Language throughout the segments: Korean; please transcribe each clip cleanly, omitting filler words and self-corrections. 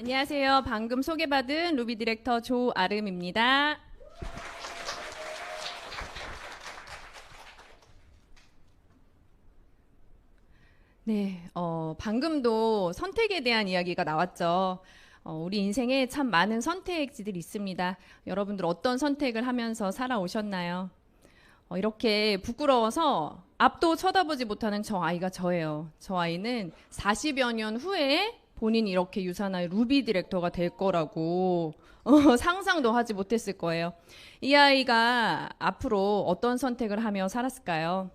안녕하세요. 방금 소개받은 루비 디렉터 조아름입니다. 네, 방금도 선택에 대한 이야기가 나왔죠. 우리 인생에 참 많은 선택지들이 있습니다. 여러분들 어떤 선택을 하면서 살아오셨나요? 이렇게 부끄러워서 앞도 쳐다보지 못하는 저 아이가 저예요. 저 아이는 40여 년 후에 본인이 이렇게 유산할 루비 디렉터가 될 거라고 상상도 하지 못했을 거예요. 이 아이가 앞으로 어떤 선택을 하며 살았을까요?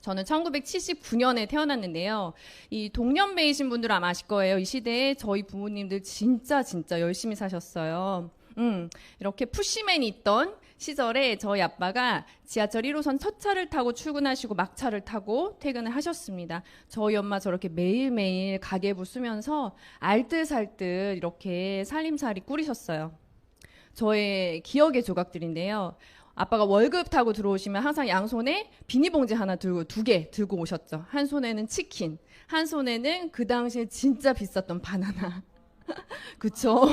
저는 1979년에 태어났는데요. 이 동년배이신 분들은 아마 아실 거예요. 이 시대에 저희 부모님들 진짜 열심히 사셨어요. 이렇게 푸시맨이 있던 시절에 저희 아빠가 지하철 1호선 첫 차를 타고 출근하시고 막차를 타고 퇴근을 하셨습니다. 저희 엄마 저렇게 매일매일 가계부 쓰면서 알뜰살뜰 이렇게 살림살이 꾸리셨어요. 저의 기억의 조각들인데요. 아빠가 월급 타고 들어오시면 항상 양손에 비닐봉지 하나 들고 두 개 들고 오셨죠. 한 손에는 치킨, 한 손에는 그 당시에 진짜 비쌌던 바나나. 그쵸?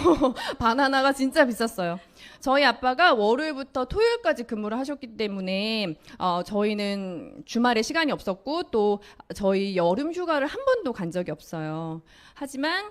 바나나가 진짜 비쌌어요. 저희 아빠가 월요일부터 토요일까지 근무를 하셨기 때문에 저희는 주말에 시간이 없었고 또 저희 여름 휴가를 한 번도 간 적이 없어요. 하지만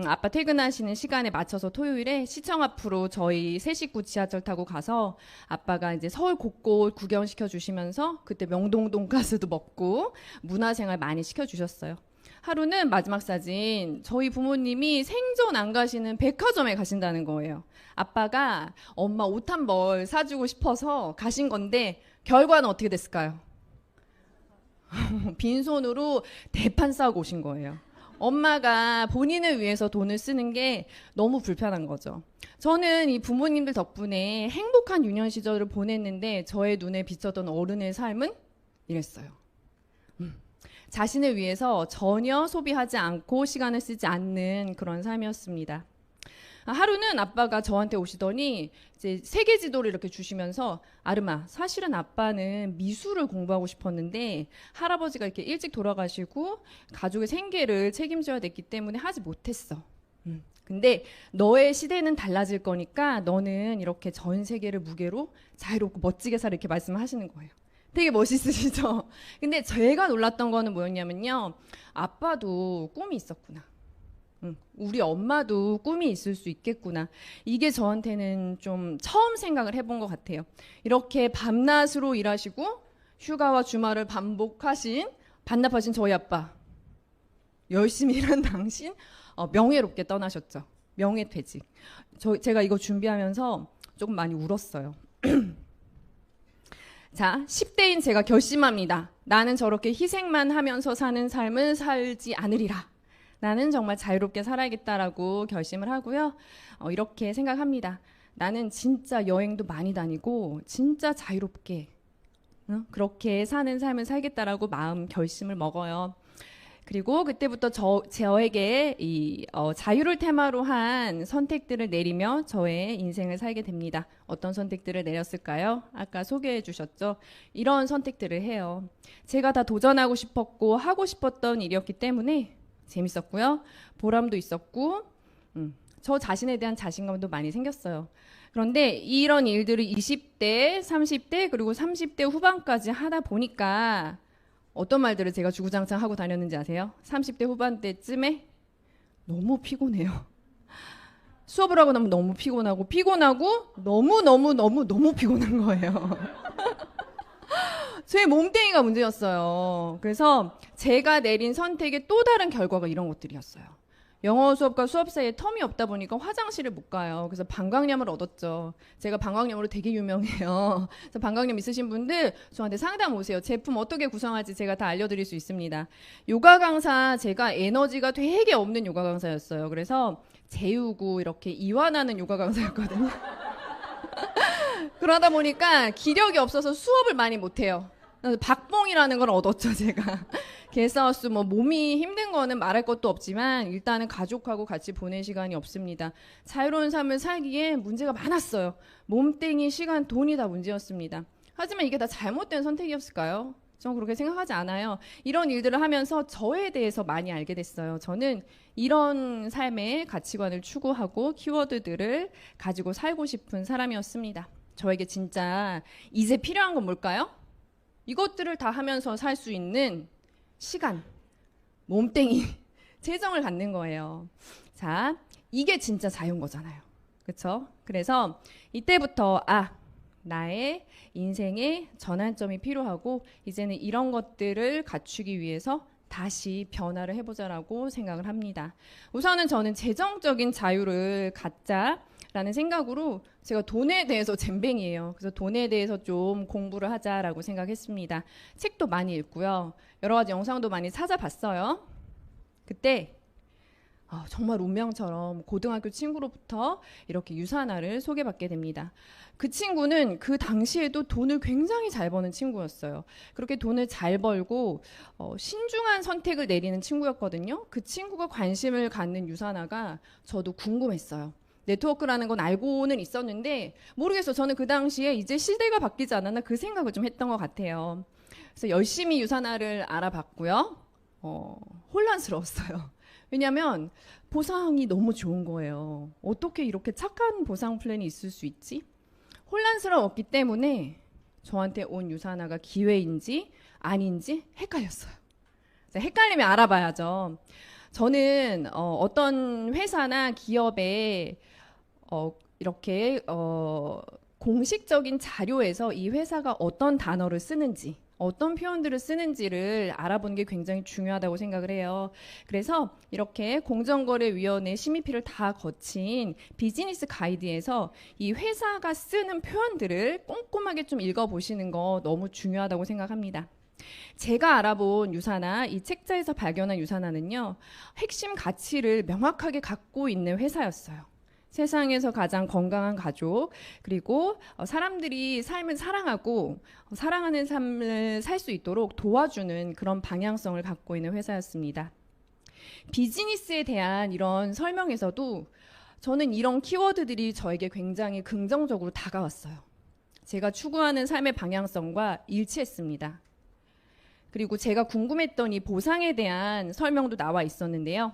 아빠 퇴근하시는 시간에 맞춰서 토요일에 시청 앞으로 저희 세 식구 지하철 타고 가서 아빠가 이제 서울 곳곳 구경시켜 주시면서 그때 명동 돈가스도 먹고 문화생활 많이 시켜 주셨어요. 하루는 마지막 사진 저희 부모님이 생전 안 가시는 백화점에 가신다는 거예요. 아빠가 엄마 옷 한 벌 사주고 싶어서 가신 건데 결과는 어떻게 됐을까요? 빈손으로 대판 싸고 오신 거예요. 엄마가 본인을 위해서 돈을 쓰는 게 너무 불편한 거죠. 저는 이 부모님들 덕분에 행복한 유년 시절을 보냈는데 저의 눈에 비쳤던 어른의 삶은 이랬어요. 자신을 위해서 전혀 소비하지 않고 시간을 쓰지 않는 그런 삶이었습니다. 하루는 아빠가 저한테 오시더니 이제 세계 지도를 이렇게 주시면서 아름아, 사실은 아빠는 미술을 공부하고 싶었는데 할아버지가 이렇게 일찍 돌아가시고 가족의 생계를 책임져야 됐기 때문에 하지 못했어. 근데 너의 시대는 달라질 거니까 너는 이렇게 전 세계를 무게로 자유롭고 멋지게 살아 이렇게 말씀을 하시는 거예요. 되게 멋있으시죠? 근데 제가 놀랐던 거는 뭐였냐면요. 아빠도 꿈이 있었구나. 우리 엄마도 꿈이 있을 수 있겠구나. 이게 저한테는 좀 처음 생각을 해본 것 같아요. 이렇게 밤낮으로 일하시고 휴가와 주말을 반납하신 저희 아빠. 열심히 일한 당신 명예롭게 떠나셨죠. 명예퇴직. 제가 이거 준비하면서 조금 많이 울었어요. 자, 10대인 제가 결심합니다. 나는 저렇게 희생만 하면서 사는 삶을 살지 않으리라. 나는 정말 자유롭게 살아야겠다라고 결심을 하고요. 이렇게 생각합니다. 나는 진짜 여행도 많이 다니고 진짜 자유롭게 그렇게 사는 삶을 살겠다라고 마음 결심을 먹어요. 그리고 그때부터 저에게 이 자유를 테마로 한 선택들을 내리며 저의 인생을 살게 됩니다. 어떤 선택들을 내렸을까요? 아까 소개해 주셨죠? 이런 선택들을 해요. 제가 다 도전하고 싶었고 하고 싶었던 일이었기 때문에 재밌었고요. 보람도 있었고 저 자신에 대한 자신감도 많이 생겼어요. 그런데 이런 일들을 20대, 30대 그리고 30대 후반까지 하다 보니까 어떤 말들을 제가 주구장창 하고 다녔는지 아세요? 30대 후반 때쯤에 너무 피곤해요. 수업을 하고 나면 너무 피곤하고 너무 피곤한 거예요. 제 몸뚱이가 문제였어요. 그래서 제가 내린 선택의 또 다른 결과가 이런 것들이었어요. 영어 수업과 수업 사이에 텀이 없다 보니까 화장실을 못 가요. 그래서 방광염을 얻었죠. 제가 방광염으로 되게 유명해요. 그래서 방광염 있으신 분들 저한테 상담 오세요. 제품 어떻게 구성할지 제가 다 알려드릴 수 있습니다. 요가 강사, 제가 에너지가 되게 없는 요가 강사였어요. 그래서 재우고 이렇게 이완하는 요가 강사였거든요. 그러다 보니까 기력이 없어서 수업을 많이 못해요. 박봉이라는 걸 얻었죠, 제가. 게스트하우스 몸이 힘든 거는 말할 것도 없지만 일단은 가족하고 같이 보낼 시간이 없습니다. 자유로운 삶을 살기에 문제가 많았어요. 몸땡이, 시간, 돈이 다 문제였습니다. 하지만 이게 다 잘못된 선택이었을까요? 전 그렇게 생각하지 않아요. 이런 일들을 하면서 저에 대해서 많이 알게 됐어요. 저는 이런 삶의 가치관을 추구하고 키워드들을 가지고 살고 싶은 사람이었습니다. 저에게 진짜 이제 필요한 건 뭘까요? 이것들을 다 하면서 살 수 있는 시간, 몸땡이, 재정을 갖는 거예요. 자, 이게 진짜 자유인 거잖아요. 그렇죠? 그래서 이때부터 나의 인생의 전환점이 필요하고 이제는 이런 것들을 갖추기 위해서 다시 변화를 해보자라고 생각을 합니다. 우선은 저는 재정적인 자유를 갖자라는 생각으로 제가 돈에 대해서 젬병이에요. 그래서 돈에 대해서 좀 공부를 하자라고 생각했습니다. 책도 많이 읽고요. 여러 가지 영상도 많이 찾아봤어요. 그때 정말 운명처럼 고등학교 친구로부터 이렇게 유산화를 소개받게 됩니다. 그 친구는 그 당시에도 돈을 굉장히 잘 버는 친구였어요. 그렇게 돈을 잘 벌고 신중한 선택을 내리는 친구였거든요. 그 친구가 관심을 갖는 유산화가 저도 궁금했어요. 네트워크라는 건 알고는 있었는데 모르겠어요. 저는 그 당시에 이제 시대가 바뀌지 않았나 그 생각을 좀 했던 것 같아요. 그래서 열심히 유산화를 알아봤고요. 혼란스러웠어요. 왜냐하면 보상이 너무 좋은 거예요. 어떻게 이렇게 착한 보상 플랜이 있을 수 있지? 혼란스러웠기 때문에 저한테 온 유산화가 기회인지 아닌지 헷갈렸어요. 헷갈리면 알아봐야죠. 저는 어떤 회사나 기업에 이렇게 공식적인 자료에서 이 회사가 어떤 단어를 쓰는지 어떤 표현들을 쓰는지를 알아보는 게 굉장히 중요하다고 생각을 해요. 그래서 이렇게 공정거래위원회 심의피를 다 거친 비즈니스 가이드에서 이 회사가 쓰는 표현들을 꼼꼼하게 좀 읽어보시는 거 너무 중요하다고 생각합니다. 제가 알아본 유산화, 이 책자에서 발견한 유산화는요, 핵심 가치를 명확하게 갖고 있는 회사였어요. 세상에서 가장 건강한 가족, 그리고 사람들이 삶을 사랑하고 사랑하는 삶을 살 수 있도록 도와주는 그런 방향성을 갖고 있는 회사였습니다. 비즈니스에 대한 이런 설명에서도 저는 이런 키워드들이 저에게 굉장히 긍정적으로 다가왔어요. 제가 추구하는 삶의 방향성과 일치했습니다. 그리고 제가 궁금했던 이 보상에 대한 설명도 나와 있었는데요.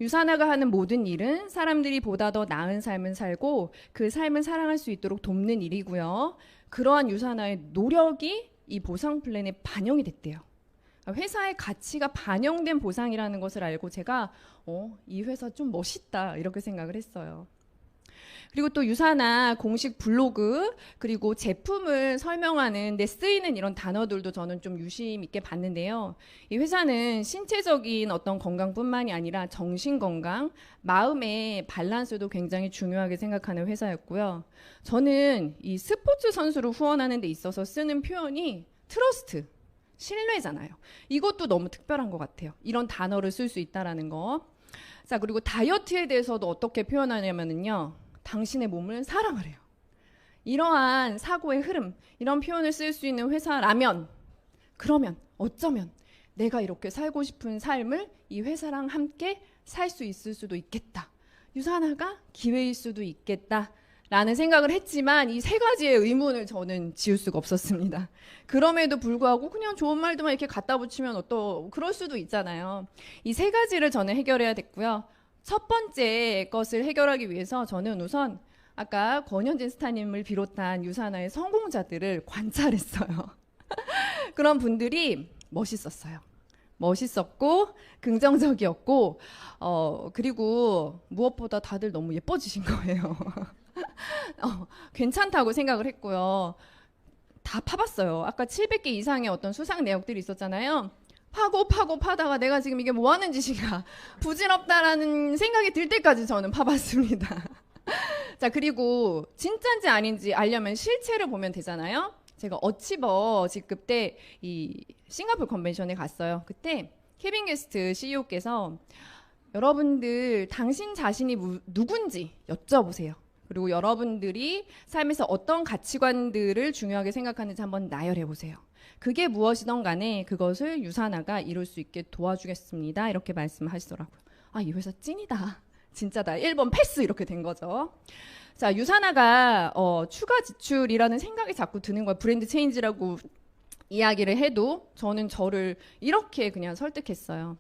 유산화가 하는 모든 일은 사람들이 보다 더 나은 삶을 살고 그 삶을 사랑할 수 있도록 돕는 일이고요. 그러한 유산화의 노력이 이 보상 플랜에 반영이 됐대요. 회사의 가치가 반영된 보상이라는 것을 알고 제가 이 회사 좀 멋있다 이렇게 생각을 했어요. 그리고 또 유산화 공식 블로그 그리고 제품을 설명하는 데 쓰이는 이런 단어들도 저는 좀 유심 있게 봤는데요. 이 회사는 신체적인 어떤 건강뿐만이 아니라 정신 건강, 마음의 밸런스도 굉장히 중요하게 생각하는 회사였고요. 저는 이 스포츠 선수를 후원하는 데 있어서 쓰는 표현이 트러스트, 신뢰잖아요. 이것도 너무 특별한 것 같아요. 이런 단어를 쓸 수 있다라는 거. 자, 그리고 다이어트에 대해서도 어떻게 표현하냐면요. 당신의 몸을 사랑을 해요. 이러한 사고의 흐름, 이런 표현을 쓸 수 있는 회사라면, 그러면 어쩌면 내가 이렇게 살고 싶은 삶을 이 회사랑 함께 살 수 있을 수도 있겠다. 유산화가 기회일 수도 있겠다. 라는 생각을 했지만 이 세 가지의 의문을 저는 지울 수가 없었습니다. 그럼에도 불구하고 그냥 좋은 말도만 이렇게 갖다 붙이면 그럴 수도 있잖아요. 이 세 가지를 저는 해결해야 됐고요. 첫 번째 것을 해결하기 위해서 저는 우선 아까 권현진 스타님을 비롯한 유산화의 성공자들을 관찰했어요. 그런 분들이 멋있었어요. 멋있었고 긍정적이었고 그리고 무엇보다 다들 너무 예뻐지신 거예요. 괜찮다고 생각을 했고요. 다 파봤어요. 아까 700개 이상의 어떤 수상 내역들이 있었잖아요. 파다가 내가 지금 이게 뭐 하는 짓인가 부질없다라는 생각이 들 때까지 저는 파봤습니다. 자, 그리고 진짜인지 아닌지 알려면 실체를 보면 되잖아요. 제가 어치버 직급 때 이 싱가포르 컨벤션에 갔어요. 그때 케빈 게스트 CEO께서 여러분들 당신 자신이 누군지 여쭤보세요. 그리고 여러분들이 삶에서 어떤 가치관들을 중요하게 생각하는지 한번 나열해 보세요. 그게 무엇이든 간에 그것을 유산화가 이룰 수 있게 도와주겠습니다. 이렇게 말씀하시더라고요. 이 회사 찐이다. 진짜다. 1번 패스 이렇게 된 거죠. 자, 유산화가 추가 지출이라는 생각이 자꾸 드는 거예요. 브랜드 체인지라고 이야기를 해도 저는 저를 이렇게 그냥 설득했어요.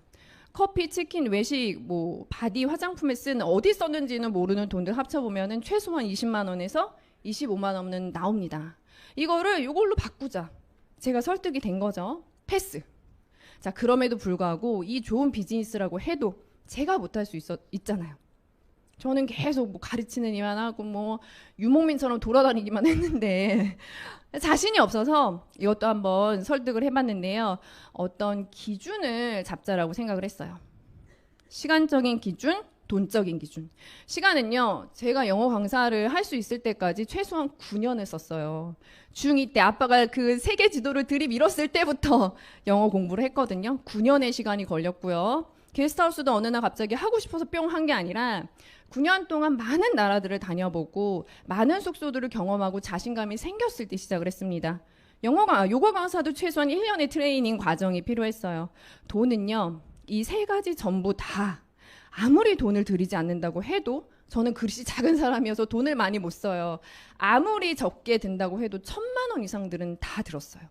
커피, 치킨, 외식, 뭐 바디, 화장품에 쓴 어디 썼는지는 모르는 돈들 합쳐보면은 최소한 20만 원에서 25만 원은 나옵니다. 이걸로 바꾸자. 제가 설득이 된 거죠. 패스. 자, 그럼에도 불구하고 이 좋은 비즈니스라고 해도 제가 못할 수 있잖아요. 저는 계속 뭐 가르치는 일만 하고 뭐 유목민처럼 돌아다니기만 했는데 자신이 없어서 이것도 한번 설득을 해봤는데요. 어떤 기준을 잡자라고 생각을 했어요. 시간적인 기준, 돈적인 기준. 시간은요, 제가 영어 강사를 할 수 있을 때까지 최소한 9년을 썼어요. 중2 때 아빠가 그 세계 지도를 들이밀었을 때부터 영어 공부를 했거든요. 9년의 시간이 걸렸고요. 게스트하우스도 어느 날 갑자기 하고 싶어서 뿅 한 게 아니라 9년 동안 많은 나라들을 다녀보고 많은 숙소들을 경험하고 자신감이 생겼을 때 시작을 했습니다. 요가 강사도 최소한 1년의 트레이닝 과정이 필요했어요. 돈은요, 이 세 가지 전부 다 아무리 돈을 들이지 않는다고 해도 저는 그릇이 작은 사람이어서 돈을 많이 못 써요. 아무리 적게 든다고 해도 1,000만 원 이상들은 다 들었어요.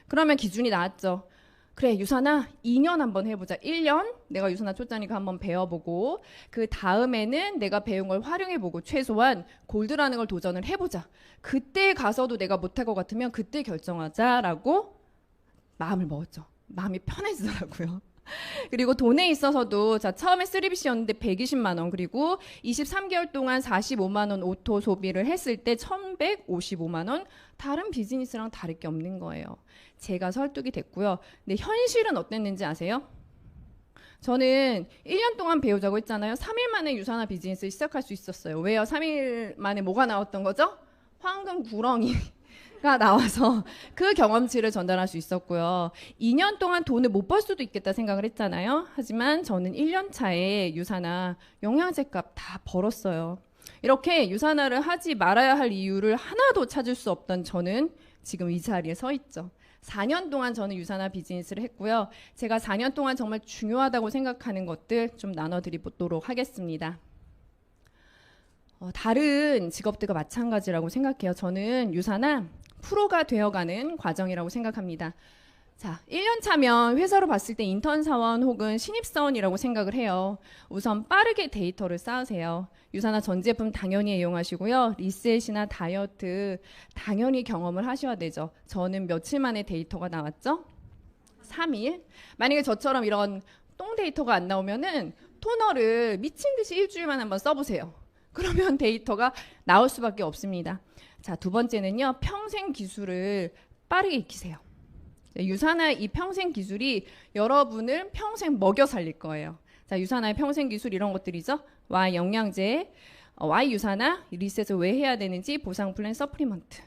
그러면 기준이 나왔죠. 그래, 유산아 2년 한번 해보자. 1년 내가 유산아 초짜니까 한번 배워보고 그 다음에는 내가 배운 걸 활용해보고 최소한 골드라는 걸 도전을 해보자. 그때 가서도 내가 못할 것 같으면 그때 결정하자라고 마음을 먹었죠. 마음이 편해지더라고요. 그리고 돈에 있어서도 자, 처음에 3BC였는데 120만 원, 그리고 23개월 동안 45만 원 오토 소비를 했을 때 1,155만 원, 다른 비즈니스랑 다를 게 없는 거예요. 제가 설득이 됐고요. 근데 현실은 어땠는지 아세요? 저는 1년 동안 배우자고 했잖아요. 3일 만에 유산화 비즈니스 시작할 수 있었어요. 왜요? 3일 만에 뭐가 나왔던 거죠? 황금 구렁이 가 나와서 그 경험치를 전달할 수 있었고요. 2년 동안 돈을 못 벌 수도 있겠다 생각을 했잖아요. 하지만 저는 1년 차에 유산화 영양제 값 다 벌었어요. 이렇게 유산화를 하지 말아야 할 이유를 하나도 찾을 수 없던 저는 지금 이 자리에 서 있죠. 4년 동안 저는 유산화 비즈니스를 했고요. 제가 4년 동안 정말 중요하다고 생각하는 것들 좀 나눠드리도록 하겠습니다. 다른 직업들과 마찬가지라고 생각해요. 저는 유산화 프로가 되어가는 과정이라고 생각합니다. 자, 1년 차면 회사로 봤을 때 인턴 사원 혹은 신입 사원이라고 생각을 해요. 우선 빠르게 데이터를 쌓으세요. 유산화 전 제품 당연히 이용하시고요. 리셋이나 다이어트 당연히 경험을 하셔야 되죠. 저는 며칠 만에 데이터가 나왔죠? 3일. 만약에 저처럼 이런 똥 데이터가 안 나오면은 토너를 미친 듯이 일주일만 한번 써보세요. 그러면 데이터가 나올 수밖에 없습니다. 자, 두 번째는요, 평생 기술을 빠르게 익히세요. 유산화의 이 평생 기술이 여러분을 평생 먹여 살릴 거예요. 자, 유산화의 평생 기술 이런 것들이죠. Y 영양제, Y 유산화, 리셋을 왜 해야 되는지, 보상 플랜, 서플리먼트.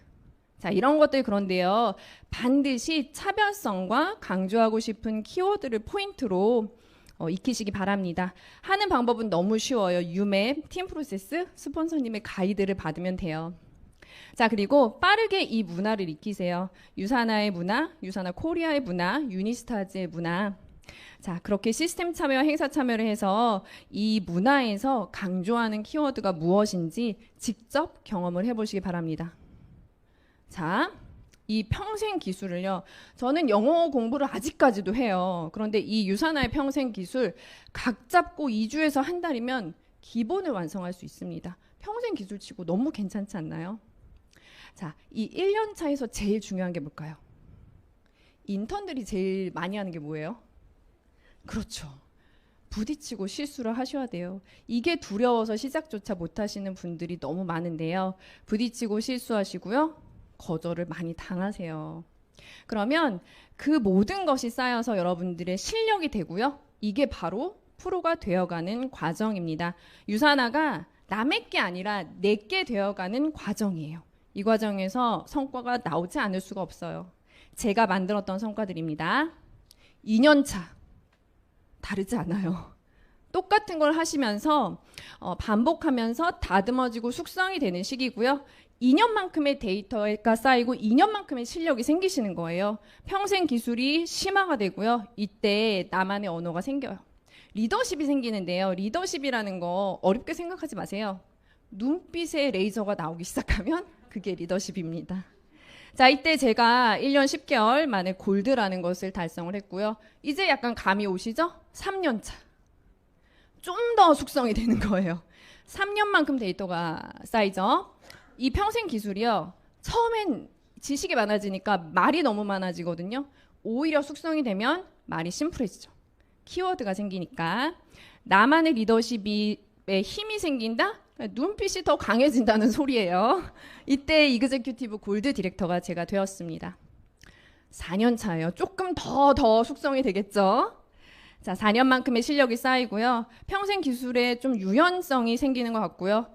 자, 이런 것들 그런데요, 반드시 차별성과 강조하고 싶은 키워드를 포인트로 익히시기 바랍니다. 하는 방법은 너무 쉬워요. 유맵, 팀 프로세스, 스폰서님의 가이드를 받으면 돼요. 자, 그리고 빠르게 이 문화를 익히세요. 유산화의 문화, 유산화 코리아의 문화, 유니스타즈의 문화. 자, 그렇게 시스템 참여와 행사 참여를 해서 이 문화에서 강조하는 키워드가 무엇인지 직접 경험을 해보시기 바랍니다. 자, 이 평생 기술을요, 저는 영어 공부를 아직까지도 해요. 그런데 이 유산화의 평생 기술 각 잡고 2주에서 한 달이면 기본을 완성할 수 있습니다. 평생 기술 치고 너무 괜찮지 않나요? 자, 이 1년 차에서 제일 중요한 게 뭘까요? 인턴들이 제일 많이 하는 게 뭐예요? 그렇죠. 부딪히고 실수를 하셔야 돼요. 이게 두려워서 시작조차 못 하시는 분들이 너무 많은데요. 부딪히고 실수하시고요. 거절을 많이 당하세요. 그러면 그 모든 것이 쌓여서 여러분들의 실력이 되고요. 이게 바로 프로가 되어가는 과정입니다. 유산화가 남의 게 아니라 내게 되어가는 과정이에요. 이 과정에서 성과가 나오지 않을 수가 없어요. 제가 만들었던 성과들입니다. 2년차 다르지 않아요. 똑같은 걸 하시면서 반복하면서 다듬어지고 숙성이 되는 시기고요. 2년만큼의 데이터가 쌓이고 2년만큼의 실력이 생기시는 거예요. 평생 기술이 심화가 되고요. 이때 나만의 언어가 생겨요. 리더십이 생기는데요. 리더십이라는 거 어렵게 생각하지 마세요. 눈빛에 레이저가 나오기 시작하면 그게 리더십입니다. 자, 이때 제가 1년 10개월 만에 골드라는 것을 달성을 했고요. 이제 약간 감이 오시죠? 3년 차. 좀 더 숙성이 되는 거예요. 3년만큼 데이터가 쌓이죠. 이 평생 기술이요. 처음엔 지식이 많아지니까 말이 너무 많아지거든요. 오히려 숙성이 되면 말이 심플해지죠. 키워드가 생기니까. 나만의 리더십에 힘이 생긴다? 눈빛이 더 강해진다는 소리예요. 이때 이그제큐티브 골드 디렉터가 제가 되었습니다. 4년 차예요. 조금 더 숙성이 되겠죠. 자, 4년만큼의 실력이 쌓이고요. 평생 기술에 좀 유연성이 생기는 것 같고요.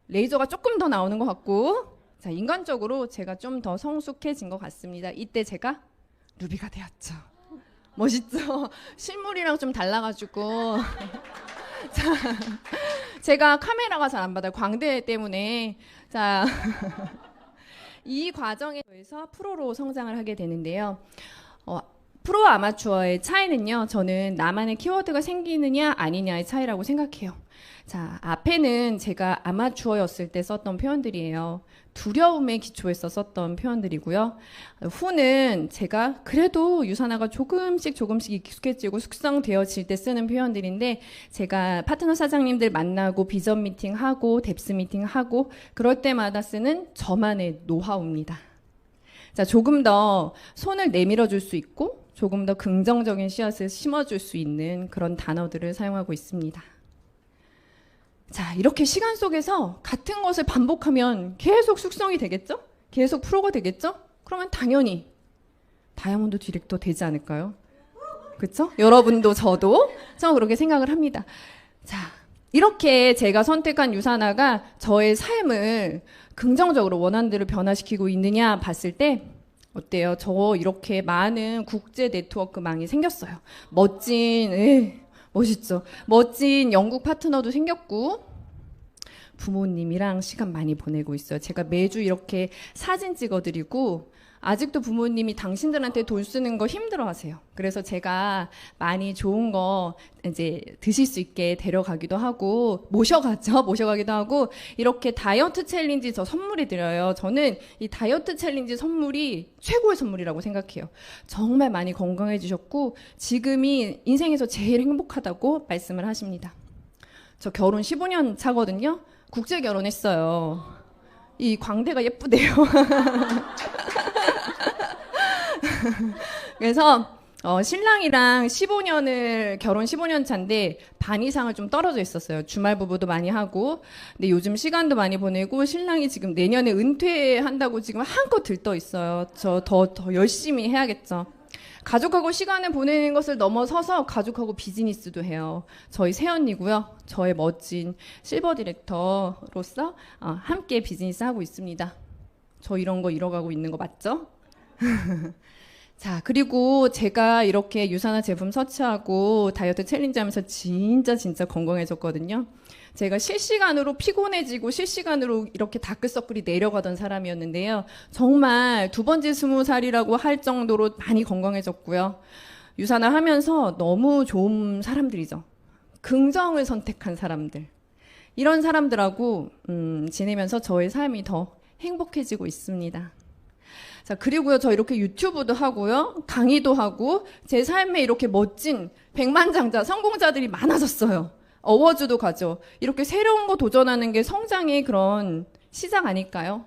레이저가 조금 더 나오는 것 같고, 자, 인간적으로 제가 좀 더 성숙해진 것 같습니다. 이때 제가 루비가 되었죠. 멋있죠? 실물이랑 좀 달라가지고. 자, 제가 카메라가 잘 안 받아요. 광대 때문에. 자, 이 과정에서 프로로 성장을 하게 되는데요. 프로와 아마추어의 차이는요, 저는 나만의 키워드가 생기느냐 아니냐의 차이라고 생각해요. 자, 앞에는 제가 아마추어였을 때 썼던 표현들이에요. 두려움에 기초해서 썼던 표현들이고요. 후는 제가 그래도 유산화가 조금씩 익숙해지고 숙성되어질 때 쓰는 표현들인데, 제가 파트너 사장님들 만나고 비전 미팅하고 뎁스 미팅하고 그럴 때마다 쓰는 저만의 노하우입니다. 자, 조금 더 손을 내밀어 줄 수 있고 조금 더 긍정적인 씨앗을 심어줄 수 있는 그런 단어들을 사용하고 있습니다. 자, 이렇게 시간 속에서 같은 것을 반복하면 계속 숙성이 되겠죠? 계속 프로가 되겠죠? 그러면 당연히 다이아몬드 디렉터 되지 않을까요? 그렇죠? 여러분도 저도 그렇게 생각을 합니다. 자, 이렇게 제가 선택한 유산화가 저의 삶을 긍정적으로 원하는 대로 변화시키고 있느냐 봤을 때 어때요? 저 이렇게 많은 국제 네트워크망이 생겼어요. 멋있죠? 멋진 영국 파트너도 생겼고, 부모님이랑 시간 많이 보내고 있어요. 제가 매주 이렇게 사진 찍어드리고, 아직도 부모님이 당신들한테 돈 쓰는 거 힘들어 하세요. 그래서 제가 많이 좋은 거 이제 드실 수 있게 데려가기도 하고, 모셔가기도 하고, 이렇게 다이어트 챌린지 저 선물이 드려요. 저는 이 다이어트 챌린지 선물이 최고의 선물이라고 생각해요. 정말 많이 건강해지셨고, 지금이 인생에서 제일 행복하다고 말씀을 하십니다. 저 결혼 15년 차거든요. 국제 결혼했어요. 이 광대가 예쁘대요. 그래서 신랑이랑 결혼 15년 차인데 반 이상을 좀 떨어져 있었어요. 주말 부부도 많이 하고. 근데 요즘 시간도 많이 보내고, 신랑이 지금 내년에 은퇴한다고 지금 한껏 들떠 있어요. 저 더 열심히 해야겠죠. 가족하고 시간을 보내는 것을 넘어서서 가족하고 비즈니스도 해요. 저희 새언니고요. 저의 멋진 실버 디렉터로서 함께 비즈니스 하고 있습니다. 저 이런 거 잃어가고 있는 거 맞죠? 자, 그리고 제가 이렇게 유산화 제품 서치하고 다이어트 챌린지 하면서 진짜 건강해졌거든요. 제가 실시간으로 피곤해지고 실시간으로 이렇게 다크서클이 내려가던 사람이었는데요. 정말 두 번째 20살이라고 할 정도로 많이 건강해졌고요. 유산화 하면서 너무 좋은 사람들이죠. 긍정을 선택한 사람들. 이런 사람들하고 지내면서 저의 삶이 더 행복해지고 있습니다. 자, 그리고요, 저 이렇게 유튜브도 하고요, 강의도 하고, 제 삶에 이렇게 멋진 백만장자, 성공자들이 많아졌어요. 어워즈도 가죠. 이렇게 새로운 거 도전하는 게 성장의 그런 시작 아닐까요?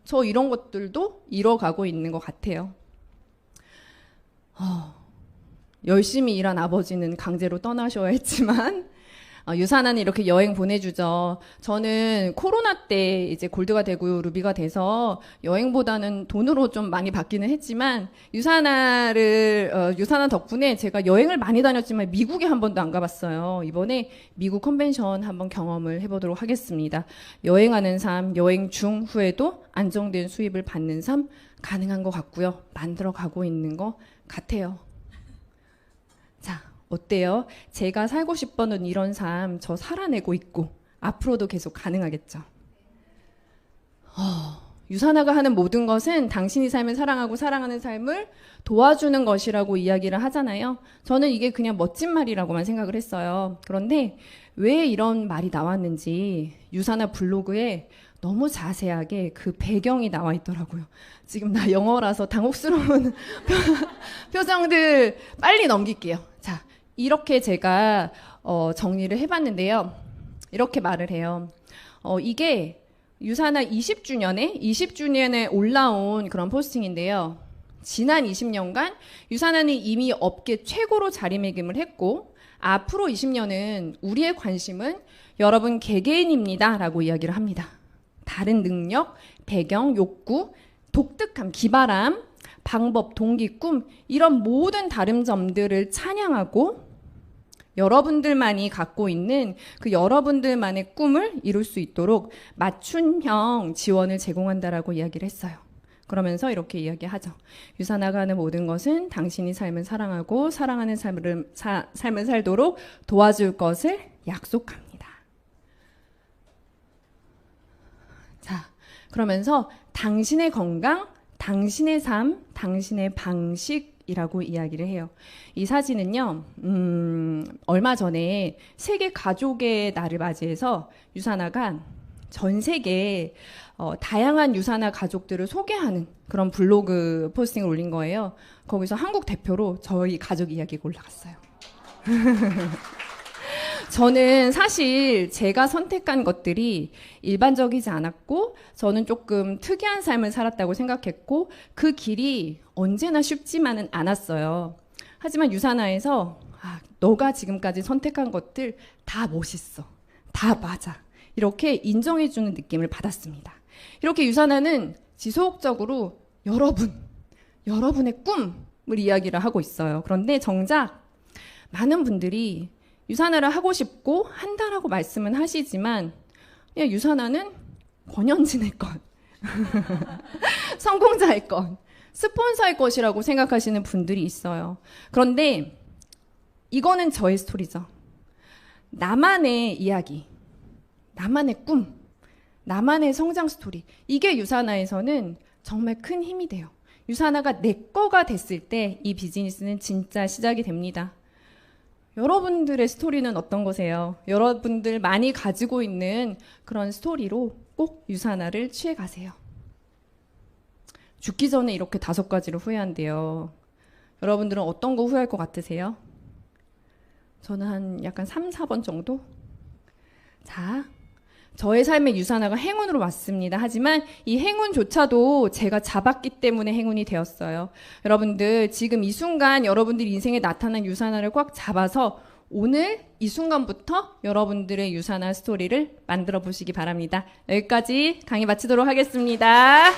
저 이런 것들도 이뤄가고 있는 것 같아요. 열심히 일한 아버지는 강제로 떠나셔야 했지만, 유산화는 이렇게 여행 보내주죠. 저는 코로나 때 이제 골드가 되고 루비가 돼서 여행보다는 돈으로 좀 많이 받기는 했지만, 유산화 덕분에 제가 여행을 많이 다녔지만 미국에 한 번도 안 가봤어요. 이번에 미국 컨벤션 한번 경험을 해보도록 하겠습니다. 여행하는 삶, 여행 중 후에도 안정된 수입을 받는 삶 가능한 것 같고요. 만들어 가고 있는 것 같아요. 자, 어때요? 제가 살고 싶어하는 이런 삶 저 살아내고 있고 앞으로도 계속 가능하겠죠? 유산화가 하는 모든 것은 당신이 삶을 사랑하고 사랑하는 삶을 도와주는 것이라고 이야기를 하잖아요. 저는 이게 그냥 멋진 말이라고만 생각을 했어요. 그런데 왜 이런 말이 나왔는지 유산화 블로그에 너무 자세하게 그 배경이 나와 있더라고요. 지금 나 영어라서 당혹스러운 표정들 빨리 넘길게요. 자, 이렇게 제가 정리를 해봤는데요. 이렇게 말을 해요. 이게 유사나 20주년에 올라온 그런 포스팅인데요. 지난 20년간 유사나는 이미 업계 최고로 자리매김을 했고 앞으로 20년은 우리의 관심은 여러분 개개인입니다 라고 이야기를 합니다. 다른 능력, 배경, 욕구, 독특함, 기발함, 방법, 동기, 꿈 이런 모든 다른 점들을 찬양하고 여러분들만이 갖고 있는 그 여러분들만의 꿈을 이룰 수 있도록 맞춤형 지원을 제공한다라고 이야기를 했어요. 그러면서 이렇게 이야기하죠. 유사나가 하는 모든 것은 당신이 삶을 사랑하고 사랑하는 삶을 살도록 도와줄 것을 약속합니다. 자, 그러면서 당신의 건강, 당신의 삶, 당신의 방식이라고 이야기를 해요. 이 사진은요, 얼마 전에 세계 가족의 날을 맞이해서 유사나가 전 세계에 다양한 유사나 가족들을 소개하는 그런 블로그 포스팅을 올린 거예요. 거기서 한국 대표로 저희 가족 이야기가 올라갔어요. 저는 사실 제가 선택한 것들이 일반적이지 않았고 저는 조금 특이한 삶을 살았다고 생각했고 그 길이 언제나 쉽지만은 않았어요. 하지만 유사나에서 너가 지금까지 선택한 것들 다 멋있어. 다 맞아. 이렇게 인정해주는 느낌을 받았습니다. 이렇게 유사나는 지속적으로 여러분의 꿈을 이야기를 하고 있어요. 그런데 정작 많은 분들이 유사나를 하고 싶고 한다라고 말씀은 하시지만 그냥 유사나는 권현진의 것, 성공자의 것, 스폰서의 것이라고 생각하시는 분들이 있어요. 그런데 이거는 저의 스토리죠. 나만의 이야기, 나만의 꿈, 나만의 성장 스토리. 이게 유사나에서는 정말 큰 힘이 돼요. 유사나가 내 거가 됐을 때 이 비즈니스는 진짜 시작이 됩니다. 여러분들의 스토리는 어떤 거세요? 여러분들 많이 가지고 있는 그런 스토리로 꼭 유사나를 취해가세요. 죽기 전에 이렇게 5가지를 후회한대요. 여러분들은 어떤 거 후회할 것 같으세요? 저는 한 약간 3, 4번 정도? 자, 저의 삶의 유사나가 행운으로 왔습니다. 하지만 이 행운조차도 제가 잡았기 때문에 행운이 되었어요. 여러분들 지금 이 순간 여러분들 인생에 나타난 유사나를 꽉 잡아서 오늘 이 순간부터 여러분들의 유사나 스토리를 만들어 보시기 바랍니다. 여기까지 강의 마치도록 하겠습니다.